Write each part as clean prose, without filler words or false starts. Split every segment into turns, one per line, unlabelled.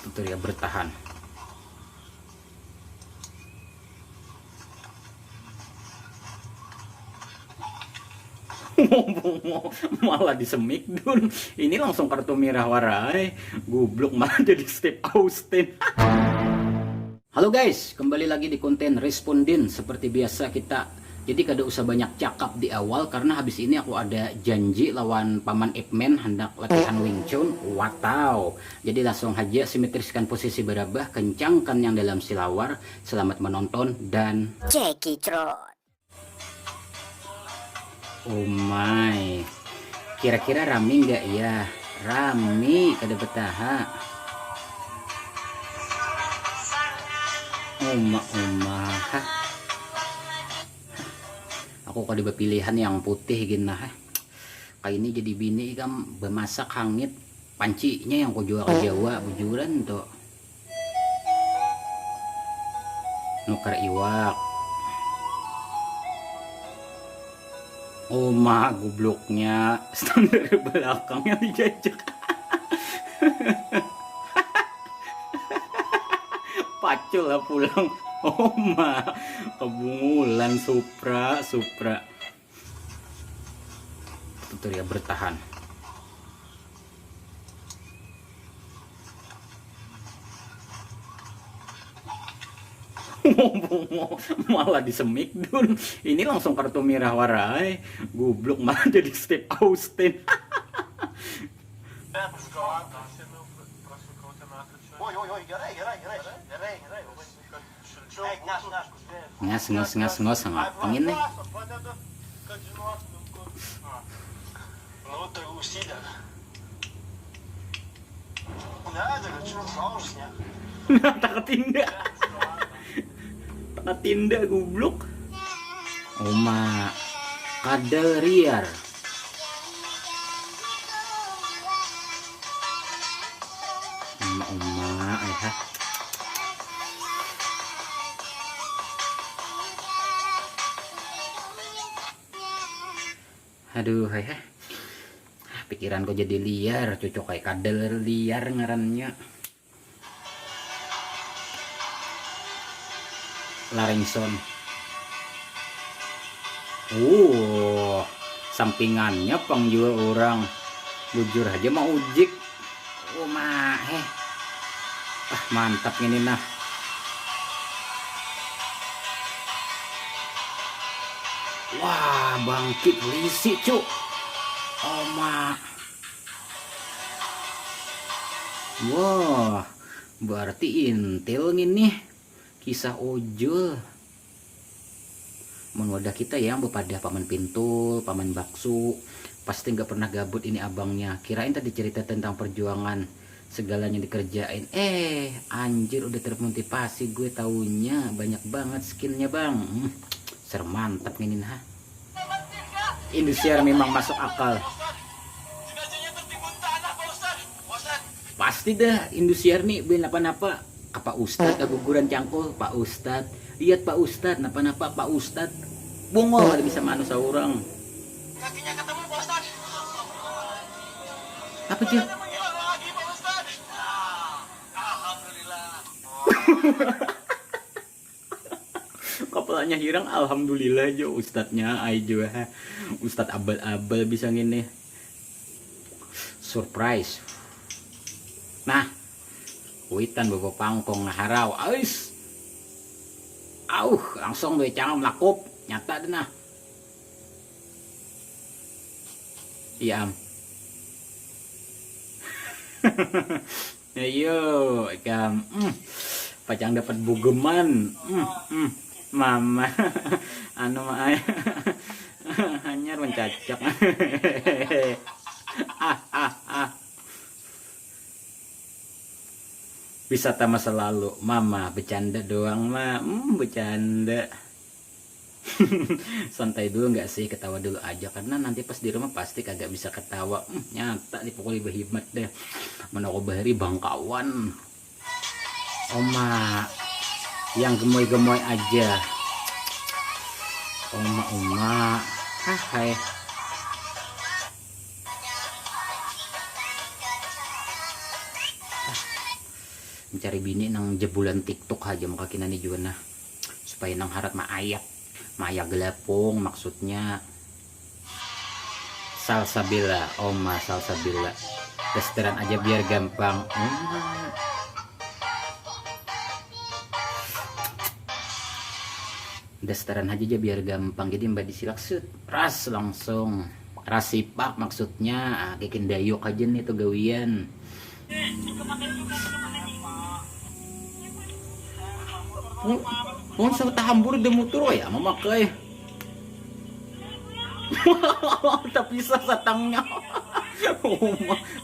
Itu ya bertahan. Malah disemik dun. Ini langsung kartu merah warai. Goblok malah jadi Steve Austin. Halo guys, kembali lagi di konten Respondin. Seperti biasa kita, jadi kada usah banyak cakap di awal karena habis ini aku ada janji lawan Paman Ip Man hendak latihan Wing Chun. Watau. Jadi langsung aja simetriskan posisi berabah, kencangkan yang dalam silawar. Selamat menonton dan
Cekicot.
oh my. Kira-kira rame nggak ya? Rame kada betaha. Uma. Aku kada pilihan yang putih gini nah. Kayak ini jadi bini kan bemasak hangit pancinya yang ku jual ke Jawa bujuran tuh. Nukar iwak. Oma gobloknya standar belakangnya dijajak. Pacul lah pulang. Oma kebungulan Supra. Tutur ya bertahan. Malah disemik dun. Ini langsung kartu merah warai. Goblok malah jadi Steve Austin. Ngas ngapain nih? Tak tindak goblok. Oma kadal riar. Oma ayah. Aduh ayah. Pikiran kok jadi liar, cocok kayak kadal liar ngarannya. Laringson. Sampingannya pangjual orang. Bujur aja mau ujik. Mantap ini nah. Wah, bangkit lisi cuk. Wah, berarti intil ini. Kisah ojol wadah kita yang bepada Paman Pintul, Paman Baksu. Pasti nggak pernah gabut ini abangnya. Kirain tadi cerita tentang perjuangan segalanya dikerjain. Anjir udah termotivasi gue, taunya banyak banget skinnya bang. Mantap ini nah. Indosiar memang masuk akal. Pasti dah Indosiar nih ben apa-apa. Pak Ustadz keguguran cangkul. Pak Ustadz lihat Pak Ustadz napa-napa Pak Ustadz bungol ada bisa manusia orang kakinya ketemu Pak Ustadz. Apa sih? Alhamdulillah. Kepalanya hirang alhamdulillah aja Ustadznya aja. Ustadz abal-abal bisa gini surprise. Nah kuitan bobo pangkong ngaharau ais. Langsung gue canggah melakup nyata deh nah. Iya am. Ayo ikam. Pacang dapat bugeman. Mama anu mah hanya mencacak. Wisata masa lalu, mama bercanda doang mah, bercanda. Santai dulu nggak sih, ketawa dulu aja karena nanti pas di rumah pasti kagak bisa ketawa. Nyata dipukuli berhemat deh, menoko bahari bangkawan. Oma yang gemoy-gemoy aja. Oma, hai. mencari bini nang jebulan TikTok aja maka kinani juga nah supaya nang harat maayak gelapong maksudnya salsabila oma salsabila testeran aja biar gampang. Dasteran aja biar gampang, jadi mbak disilak set ras langsung rasipak maksudnya kikin dayok aja nih tuh gawian. Oh, sa tahambur de motor ya memakai. Tapi sa satangnya. Oh,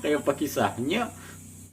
kayak pakisahnya.